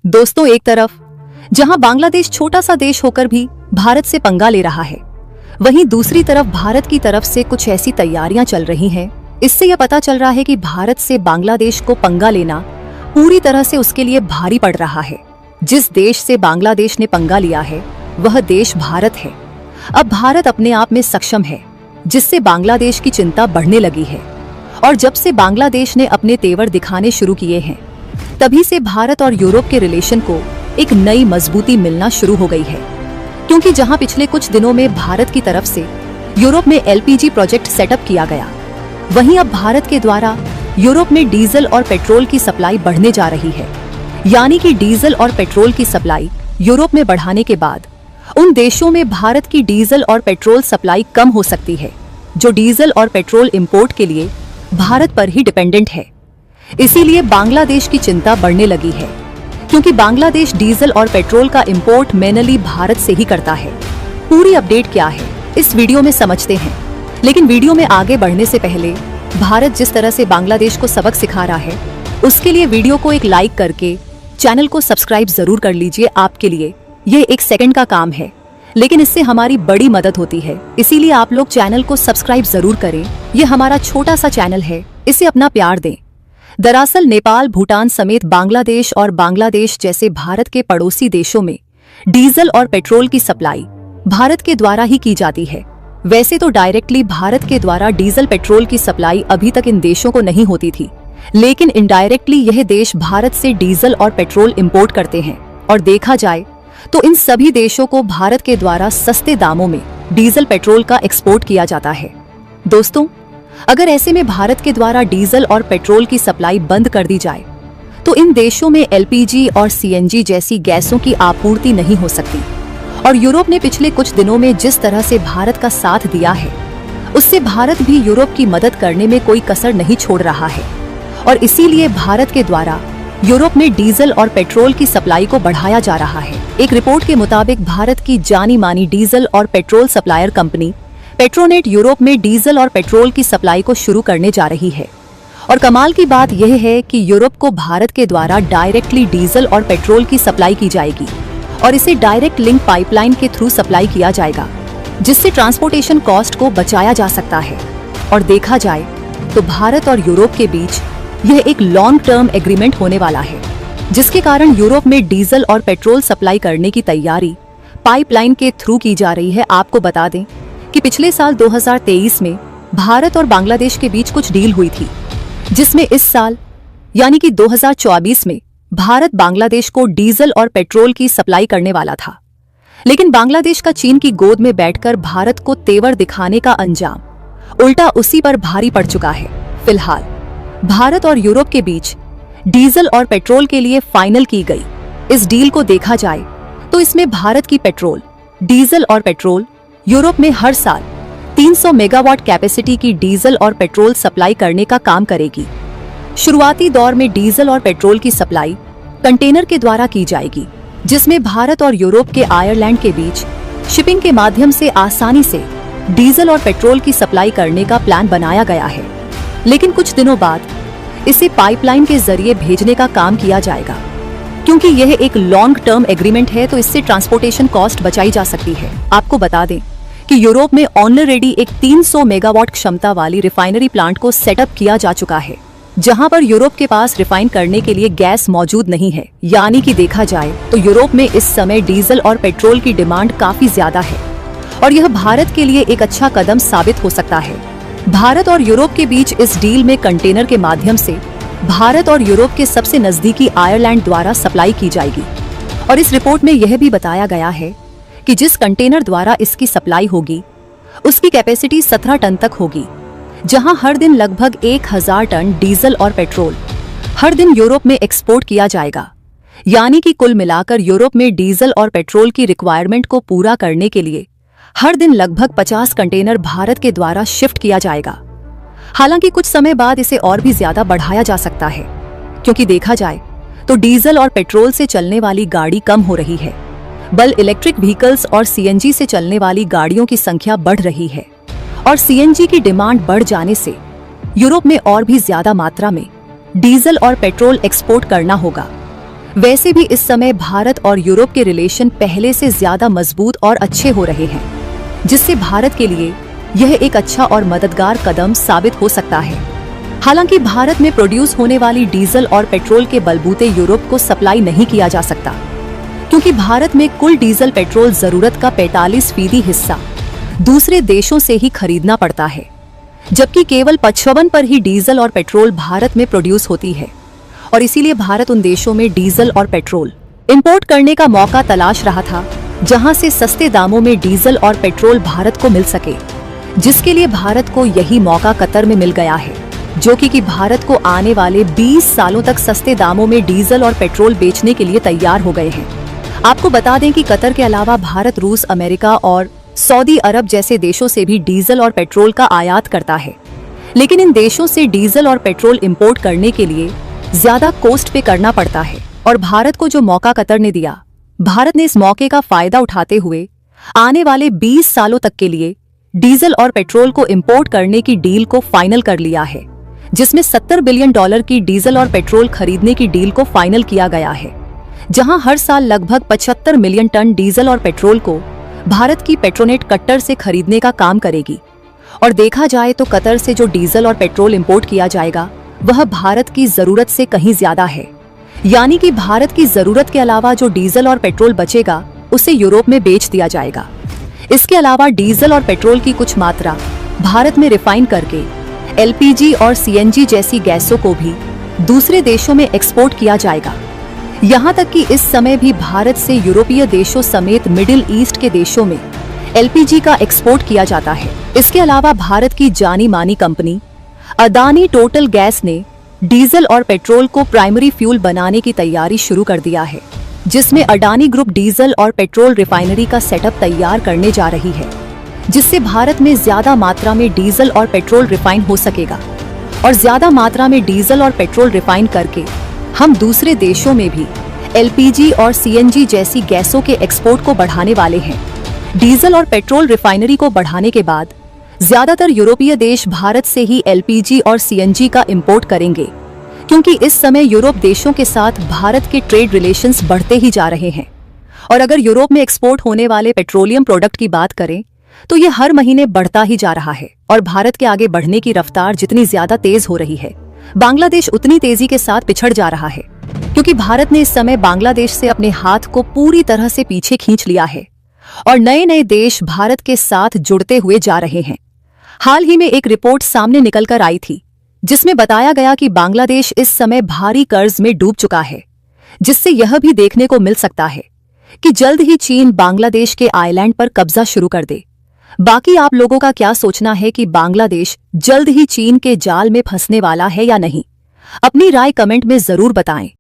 दोस्तों, एक तरफ जहां बांग्लादेश छोटा सा देश होकर भी भारत से पंगा ले रहा है, वहीं दूसरी तरफ भारत की तरफ से कुछ ऐसी तैयारियां चल रही हैं। इससे यह पता चल रहा है कि भारत से बांग्लादेश को पंगा लेना पूरी तरह से उसके लिए भारी पड़ रहा है। जिस देश से बांग्लादेश ने पंगा लिया है वह देश भारत है। अब भारत अपने आप में सक्षम है, जिससे बांग्लादेश की चिंता बढ़ने लगी है। और जब से बांग्लादेश ने अपने तेवर दिखाने शुरू किए हैं, तभी से भारत और यूरोप के रिलेशन को एक नई मजबूती मिलना शुरू हो गई है। क्योंकि जहां पिछले कुछ दिनों में भारत की तरफ से यूरोप में एलपीजी प्रोजेक्ट सेटअप किया गया, वहीं अब भारत के द्वारा यूरोप में डीजल और पेट्रोल की सप्लाई बढ़ने जा रही है। यानी कि डीजल और पेट्रोल की सप्लाई यूरोप में बढ़ाने के बाद उन देशों में भारत की डीजल और पेट्रोल सप्लाई कम हो सकती है, जो डीजल और पेट्रोल इंपोर्ट के लिए भारत पर ही डिपेंडेंट है। इसीलिए बांग्लादेश की चिंता बढ़ने लगी है, क्योंकि बांग्लादेश डीजल और पेट्रोल का इंपोर्ट मेनली भारत से ही करता है। पूरी अपडेट क्या है इस वीडियो में समझते हैं, लेकिन वीडियो में आगे बढ़ने से पहले भारत जिस तरह से बांग्लादेश को सबक सिखा रहा है, उसके लिए वीडियो को एक लाइक करके चैनल को सब्सक्राइब जरूर कर लीजिए। आपके लिए ये 1 सेकंड का काम है, लेकिन इससे हमारी बड़ी मदद होती है। इसीलिए आप लोग चैनल को सब्सक्राइब जरूर करें। ये हमारा छोटा सा चैनल है, इसे अपना प्यार दें। दरअसल नेपाल, भूटान समेत बांग्लादेश और बांग्लादेश जैसे भारत के पड़ोसी देशों में डीजल और पेट्रोल की सप्लाई भारत के द्वारा ही की जाती है। वैसे तो डायरेक्टली भारत के द्वारा डीजल पेट्रोल की सप्लाई अभी तक इन देशों को नहीं होती थी, लेकिन इनडायरेक्टली यह देश भारत से डीजल और पेट्रोल इंपोर्ट करते हैं। और देखा जाए तो इन सभी देशों को भारत के द्वारा सस्ते दामों में डीजल पेट्रोल का एक्सपोर्ट किया जाता है। दोस्तों, अगर ऐसे में भारत के द्वारा डीजल और पेट्रोल की सप्लाई बंद कर दी जाए तो इन देशों में एलपीजी और सीएनजी जैसी गैसों की आपूर्ति नहीं हो सकती। और यूरोप ने पिछले कुछ दिनों में जिस तरह से भारत का साथ दिया है, उससे भारत भी यूरोप की मदद करने में कोई कसर नहीं छोड़ रहा है। और इसीलिए भारत के द्वारा यूरोप में डीजल और पेट्रोल की सप्लाई को बढ़ाया जा रहा है। एक रिपोर्ट के मुताबिक भारत की जानी मानी डीजल और petrol supplier company Petronet Europe में डीजल और पेट्रोल की सप्लाई को शुरू करने जा रही है। और कमाल की बात यह है कि यूरोप को भारत के द्वारा डायरेक्टली डीजल और पेट्रोल की सप्लाई की जाएगी और इसे डायरेक्ट लिंक पाइपलाइन के थ्रू सप्लाई किया जाएगा, जिससे ट्रांसपोर्टेशन कॉस्ट को बचाया जा सकता है। और देखा जाए तो भारत और यूरोप के बीच यह एक लॉन्ग टर्म एग्रीमेंट होने वाला है, जिसके कारण यूरोप में डीजल और पेट्रोल सप्लाई करने की तैयारी पाइपलाइन के थ्रू की जा रही है। आपको बता दें कि पिछले साल 2023 में भारत और बांग्लादेश के बीच कुछ डील हुई थी, जिसमें इस साल यानी कि 2024 में भारत बांग्लादेश को डीजल और पेट्रोल की सप्लाई करने वाला था। लेकिन बांग्लादेश का चीन की गोद में बैठकर भारत को तेवर दिखाने का अंजाम उल्टा उसी पर भारी पड़ चुका है। फिलहाल भारत और यूरोप के बीच डीजल और पेट्रोल के लिए फाइनल की गई इस डील को देखा जाए तो इसमें भारत की पेट्रोल, डीजल और पेट्रोल यूरोप में हर साल 300 मेगावाट कैपेसिटी की डीजल और पेट्रोल सप्लाई करने का काम करेगी। शुरुआती दौर में डीजल और पेट्रोल की सप्लाई कंटेनर के द्वारा की जाएगी, जिसमें भारत और यूरोप के आयरलैंड के बीच शिपिंग के माध्यम से आसानी से डीजल और पेट्रोल की सप्लाई करने का प्लान बनाया गया है। लेकिन कुछ दिनों बाद इसे पाइपलाइन के जरिए भेजने का काम किया जाएगा। क्योंकि यह एक लॉन्ग टर्म एग्रीमेंट है, तो इससे ट्रांसपोर्टेशन कॉस्ट बचाई जा सकती है। आपको बता दें कि यूरोप में ऑलरेडी एक 300 मेगावाट क्षमता वाली रिफाइनरी प्लांट को सेटअप किया जा चुका है, जहां पर यूरोप के पास रिफाइन करने के लिए गैस मौजूद नहीं है। यानी कि देखा जाए तो यूरोप में इस समय डीजल और पेट्रोल की डिमांड काफी ज्यादा है और यह भारत के लिए एक अच्छा कदम साबित हो सकता है। भारत और यूरोप के बीच इस डील में कंटेनर के माध्यम से भारत और यूरोप के सबसे नजदीकी आयरलैंड द्वारा सप्लाई की जाएगी। और इस रिपोर्ट में यह भी बताया गया है कि जिस कंटेनर द्वारा इसकी सप्लाई होगी उसकी कैपेसिटी 17 टन तक होगी, जहां हर दिन लगभग 1000 टन डीजल और पेट्रोल हर दिन यूरोप में एक्सपोर्ट किया जाएगा। यानी कि कुल मिलाकर यूरोप में डीजल और पेट्रोल की रिक्वायरमेंट को पूरा करने के लिए हर दिन लगभग 50 कंटेनर भारत के द्वारा शिफ्ट किया जाएगा। हालांकि कुछ समय बाद इसे और भी ज्यादा बढ़ाया जा सकता है, क्योंकि देखा जाए तो डीजल और पेट्रोल से चलने वाली गाड़ी कम हो रही है, बल इलेक्ट्रिक व्हीकल्स और सीएनजी से चलने वाली गाड़ियों की संख्या बढ़ रही है। और सीएनजी की डिमांड बढ़ जाने से यूरोप में और भी ज्यादा मात्रा में डीजल और पेट्रोल एक्सपोर्ट करना होगा, वैसे भी इस समय भारत और यूरोप के रिलेशन पहले से ज्यादा मजबूत और अच्छे हो रहे हैं, जिससे भारत के लिए यह एक अच्छा और मददगार कदम साबित हो सकता है। हालांकि भारत में प्रोड्यूस होने वाली डीजल और पेट्रोल के बलबूते यूरोप को सप्लाई नहीं किया जा सकता, क्योंकि भारत में कुल डीजल पेट्रोल जरूरत का 45% हिस्सा दूसरे देशों से ही खरीदना पड़ता है, जबकि केवल 55 पर ही डीजल और पेट्रोल भारत में प्रोड्यूस होती है। और इसीलिए भारत उन देशों में डीजल और पेट्रोल इंपोर्ट करने का मौका तलाश रहा था जहां से सस्ते दामों में डीजल और पेट्रोल भारत को मिल सके, जिसके लिए भारत को यही मौका कतर में मिल गया है, जो कि भारत को आने वाले 20 सालों तक सस्ते दामों में डीजल और पेट्रोल बेचने के लिए तैयार हो गए हैं। आपको बता दें कि कतर के अलावा भारत रूस, अमेरिका और सऊदी अरब जैसे देशों से भी डीजल और पेट्रोल का आयात करता है, लेकिन इन देशों से डीजल और पेट्रोल इंपोर्ट करने के लिए ज्यादा कॉस्ट पे करना पड़ता है। और भारत को जो मौका कतर ने दिया, भारत ने इस मौके का फायदा उठाते हुए आने वाले 20 सालों तक के लिए डीजल और पेट्रोल को इंपोर्ट करने की डील को फाइनल कर लिया है, जिसमें $70 बिलियन की डीजल और पेट्रोल खरीदने की डील को फाइनल किया गया है, जहां हर साल लगभग 75 मिलियन टन डीजल और पेट्रोल को भारत की पेट्रोनेट कतर से खरीदने का काम करेगी। और देखा जाए तो कतर से जो डीजल और पेट्रोल इंपोर्ट किया जाएगा वह भारत की जरूरत से कहीं ज्यादा है, यानी कि भारत की जरूरत के अलावा जो डीजल और पेट्रोल बचेगा उसे यूरोप में बेच दिया जाएगा। इसके अलावा डीजल और पेट्रोल की कुछ मात्रा भारत में रिफाइन करके एलपीजी और सीएनजी जैसी गैसों को भी दूसरे देशों में एक्सपोर्ट किया जाएगा। यहाँ तक कि इस समय भी भारत से यूरोपीय देशों समेत मिडिल ईस्ट के देशों में एलपीजी का एक्सपोर्ट किया जाता है। इसके अलावा भारत की जानी मानी कंपनी अदानी टोटल गैस ने डीजल और पेट्रोल को प्राइमरी फ्यूल बनाने की तैयारी शुरू कर दिया है, जिसमें अडानी ग्रुप डीजल और पेट्रोल रिफाइनरी का सेटअप तैयार करने जा रही है, जिससे भारत में ज्यादा मात्रा में डीजल और पेट्रोल रिफाइन हो सकेगा। और ज्यादा मात्रा में डीजल और पेट्रोल रिफाइन करके हम दूसरे देशों में भी एलपीजी और सीएनजी जैसी गैसों के एक्सपोर्ट को बढ़ाने वाले हैं। डीजल और पेट्रोल रिफाइनरी को बढ़ाने के बाद ज्यादातर यूरोपीय देश भारत से ही एलपीजी और सीएनजी का इंपोर्ट करेंगे, क्योंकि इस समय यूरोप देशों के साथ भारत के ट्रेड रिलेशंस बढ़ते ही जा रहे हैं। और अगर यूरोप में एक्सपोर्ट होने वाले पेट्रोलियम प्रोडक्ट की बात करें तो ये हर महीने बढ़ता ही जा रहा है। और भारत के आगे बढ़ने की रफ्तार जितनी ज्यादा तेज हो रही है, बांग्लादेश उतनी तेजी के साथ पिछड़ जा रहा है, क्योंकि भारत ने इस समय बांग्लादेश से अपने हाथ को पूरी तरह से पीछे खींच लिया है और नए नए देश भारत के साथ जुड़ते हुए जा रहे हैं। हाल ही में एक रिपोर्ट सामने निकलकर आई थी, जिसमें बताया गया कि बांग्लादेश इस समय भारी कर्ज में डूब चुका है, जिससे यह भी देखने को मिल सकता है कि जल्द ही चीन बांग्लादेश के आइलैंड पर कब्जा शुरू कर दे। बाकी आप लोगों का क्या सोचना है कि बांग्लादेश जल्द ही चीन के जाल में फंसने वाला है या नहीं? अपनी राय कमेंट में जरूर बताएं।